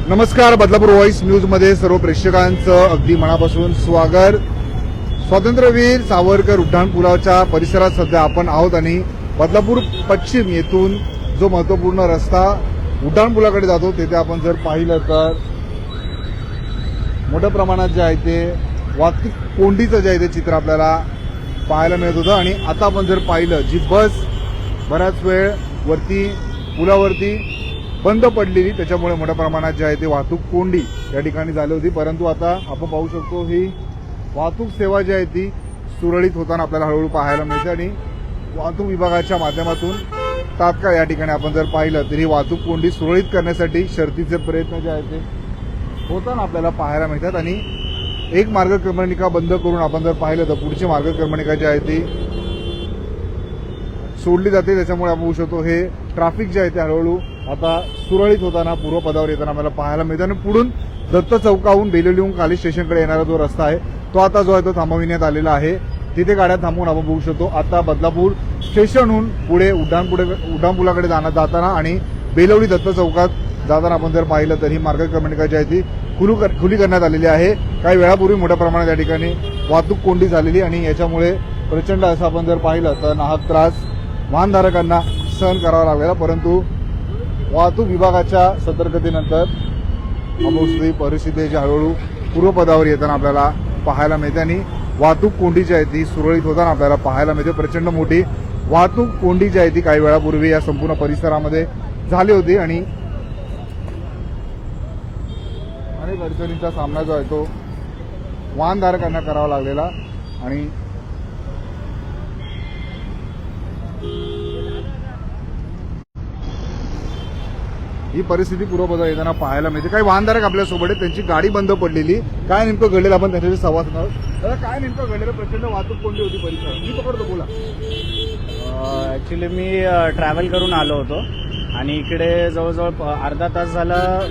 नमस्कार. Badlapur voice news मध्ये सर्व प्रेक्षकांचं अगदी मनापासून स्वागत. स्वातंत्र्यवीर सावरकर उड्डाणपुलाच्या परिसरात सध्या आपण आहोत आणि बदलापूर पश्चिम येथून जो महत्त्वपूर्ण रस्ता उड्डाणपुलाकडे जातो तेथे आपण जर पाहिलं तर मोठ्या प्रमाणात जे आहे ते वाहतूक कोंडीचं जे आहे ते चित्र आपल्याला पाहायला मिळत होतं. आणि आता आपण जर पाहिलं जी बस बराच वेळ वरती पुलावरती बंद पडलेली, त्याच्यामुळे मोठ्या प्रमाणात जे आहे ते वाहतूक कोंडी या ठिकाणी झाली होती. परंतु आता आपण पाहू शकतो ही वाहतूक सेवा जी आहे ती सुरळीत होताना आपल्याला हळूहळू पाहायला मिळते. आणि वाहतूक विभागाच्या माध्यमातून तात्काळ या ठिकाणी आपण जर पाहिलं तर ही वाहतूक कोंडी सुरळीत करण्यासाठी शर्थीचे प्रयत्न जे आहेत ते होताना आपल्याला पाहायला मिळतात. आणि एक मार्गक्रमणिका बंद करून आपण जर पाहिलं तर पुढची मार्गक्रमणिका जी आहे ती सोडली जाते. त्याच्यामुळे आपण बघू शकतो हे ट्रॅफिक जे आहे ते हळूहळू आता सुरळीत होताना पूर्वपदावर येताना आपल्याला पाहायला मिळतं. आणि पुढून दत्त चौकाहून बेलोलीहून काली स्टेशनकडे येणारा जो रस्ता आहे तो आता जो आहे तो थांबविण्यात आलेला आहे. तिथे गाड्या थांबवून आपण बघू शकतो आता बदलापूर स्टेशनहून पुढे उड्डाणपुलाकडे जाताना आणि बेलोली दत्त चौकात जाताना आपण जर पाहिलं तर ही मार्गक्रमणिका जी आहे ती खुली करण्यात आलेली आहे. काही वेळापूर्वी मोठ्या प्रमाणात या ठिकाणी वाहतूक कोंडी झालेली आणि याच्यामुळे प्रचंड असं आपण जर पाहिलं तर नाहक त्रास वाहनधारकांना सहन करावा लागलेला. परंतु वाहतूक विभागाच्या सतर्कतेनंतर ही परिस्थिती जी हळूहळू पूर्वपदावर येताना आपल्याला पाहायला मिळते आणि वाहतूक कोंडी जी आहे ती सुरळीत होताना आपल्याला पाहायला मिळते. प्रचंड मोठी वाहतूक कोंडी जी आहे ती काही वेळापूर्वी या संपूर्ण परिसरामध्ये झाली होती आणि अनेक अडचणींचा सामना जो आहे तो वाहनधारकांना करावा लागलेला. आणि ही परिस्थिती पूर्वपदावर येताना पाहायला मिळते. काही वाहनधारक आपल्यासोबत आहेत, त्यांची गाडी बंद पडलेली. काय नेमकं घडलेलं आपण त्यांच्याशी संवाद साधणार आहोत. काय नेमकं घडलेलं? प्रचंड वाहतूक कोंडी होती परिसरात. मी पकडतो, बोला. ॲक्च्युली मी ट्रॅव्हल करून आलो होतो आणि इकडे जवळजवळ अर्धा तास झालं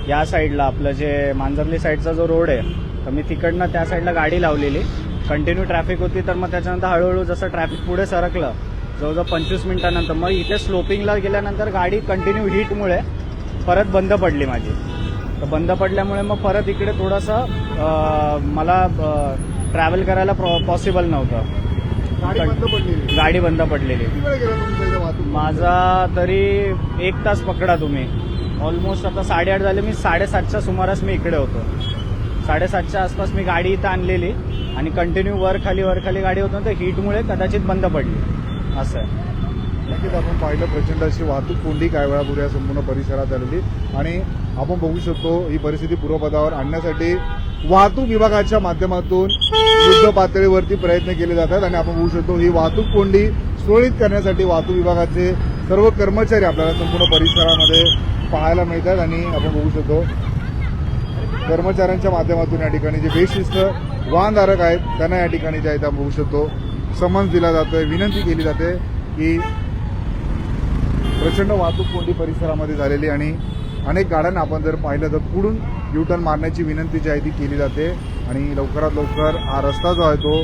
या साईडला आपलं जे मांजरली साईडचा जो रोड आहे तर मी तिकडनं त्या साईडला गाडी लावलेली. कंटिन्यू ट्रॅफिक होती. तर मग त्याच्यानंतर हळूहळू जसं ट्रॅफिक पुढे सरकलं जवळजवळ 25 मिनिटानंतर मग इथे स्लोपिंगला गेल्यानंतर गाडी कंटिन्यू हीटमुळे परत बंद पडली माझी. तर बंद पडल्यामुळे मग परत इकडे थोडंसं मला ट्रॅव्हल करायला पॉसिबल नव्हतं. गाडी बंद पडलेली. माझा तरी 1 तास पकडा तुम्ही. ऑलमोस्ट आता 8:30 झाले. मी 7:30च्या सुमारास मी इकडे होतो. 7:30च्या आसपास मी गाडी इथं आणलेली आणि कंटिन्यू वर खाली गाडी होतं तर हीटमुळे कदाचित बंद पडली असं आहे. नक्कीच आपण पाहिलं प्रचंड अशी वाहतूक कोंडी काही वेळापूर्वी या संपूर्ण परिसरात आलेली आणि आपण बघू शकतो ही परिस्थिती पूर्वपदावर आणण्यासाठी वाहतूक विभागाच्या माध्यमातून युद्ध पातळीवरती प्रयत्न केले जातात. आणि आपण बघू शकतो ही वाहतूक कोंडी सुरळीत करण्यासाठी वाहतूक विभागाचे सर्व कर्मचारी आपल्याला संपूर्ण परिसरामध्ये पाहायला मिळतात. आणि आपण बघू शकतो कर्मचाऱ्यांच्या माध्यमातून या ठिकाणी जे बेशिस्त वाहनधारक आहेत त्यांना या ठिकाणी जे आहे आपण बघू शकतो समन्स दिला जातोय, विनंती केली जाते की प्रचंड वाहतूक कोंडी परिसरामध्ये झालेली आणि अनेक गाड्यांना आपण जर पाहिलं तर पुढून युटर्न मारण्याची विनंती जी आहे ती केली जाते. आणि लवकरात लवकर हा रस्ता जो आहे तो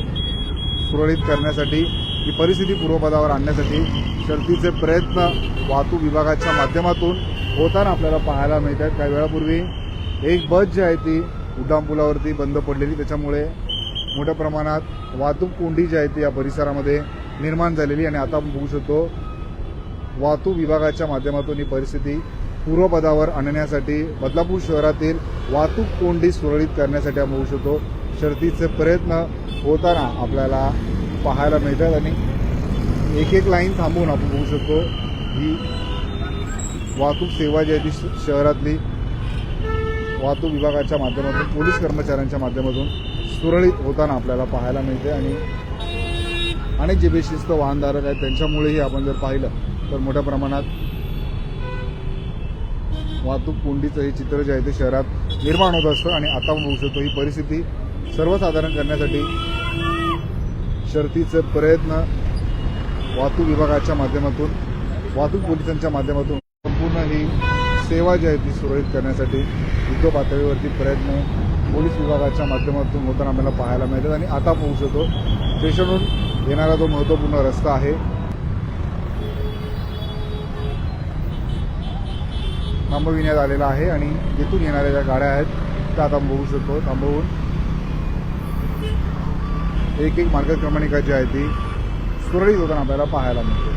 सुरळीत करण्यासाठी ही परिस्थिती पूर्वपदावर आणण्यासाठी शर्थीचे प्रयत्न वाहतूक विभागाच्या माध्यमातून होताना आपल्याला पाहायला मिळतात. काही वेळापूर्वी एक बस जी आहे ती उड्डाणपुलावरती बंद पडलेली, त्याच्यामुळे मोठ्या प्रमाणात वाहतूक कोंडी जी आहे ती या परिसरामध्ये निर्माण झालेली. आणि आता आपण बघू शकतो वाहतूक विभागाच्या माध्यमातून ही परिस्थिती पूर्वपदावर आणण्यासाठी बदलापूर शहरातील वाहतूक कोंडी सुरळीत करण्यासाठी आपण बघू शकतो शर्थीचे प्रयत्न होताना आपल्याला पाहायला मिळतात. आणि एक लाईन थांबवून आपण बघू शकतो ही वाहतूक सेवा जी आहे ती शहरातली वाहतूक विभागाच्या माध्यमातून पोलीस कर्मचाऱ्यांच्या माध्यमातून सुरळीत होताना आपल्याला पाहायला मिळते. आणि अनेक जे बेशिस्त वाहनधारक आहेत त्यांच्यामुळेही आपण जर पाहिलं तर मोठ्या प्रमाणात वाहतूक कोंडीचं हे चित्र जे आहे ते शहरात निर्माण होत असतं. आणि आता बघू शकतो ही परिस्थिती सर्वसाधारण करण्यासाठी शर्थीचे प्रयत्न वाहतूक विभागाच्या माध्यमातून वाहतूक पोलिसांच्या माध्यमातून संपूर्ण ही सेवा जी आहे ती सुरळीत करण्यासाठी युद्ध पातळीवरती प्रयत्न पोलीस विभागाच्या माध्यमातून होताना आपल्याला पाहायला मिळतात. आणि आता बघू शकतो स्टेशनहून येणारा जो महत्त्वपूर्ण रस्ता आहे थांबविण्यात आलेला आहे आणि जिथून येणाऱ्या ज्या गाड्या आहेत त्या आता बघू शकतो थांबवून एक एक मार्गक्रमणिका जी आहे ती सुरळीत होताना आपल्याला पाहायला मिळते.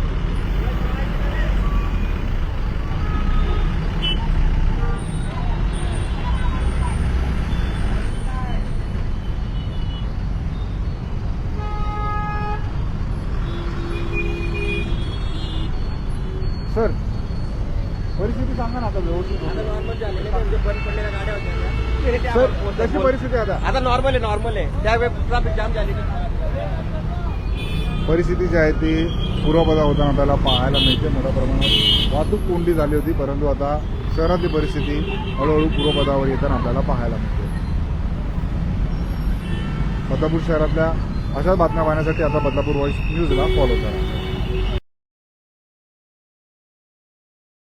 सर परिस्थिती सांगा ना आता व्यवस्थित सर कशी परिस्थिती आहे आता? आता नॉर्मल आहे त्यावेळेस ट्रॅफिक जाम झाली. परिस्थिती जी आहे ती पूर्वपदावर होताना आपल्याला पाहायला मिळते. मोठ्या प्रमाणात वाहतूक कोंडी झाली होती परंतु आता शहरातली परिस्थिती हळूहळू पूर्वपदावर येताना आपल्याला पाहायला मिळते. बदलापूर शहरातल्या अशाच बातम्या पाहण्यासाठी आता बदलापूर व्हॉइस न्यूजला फॉलो करा.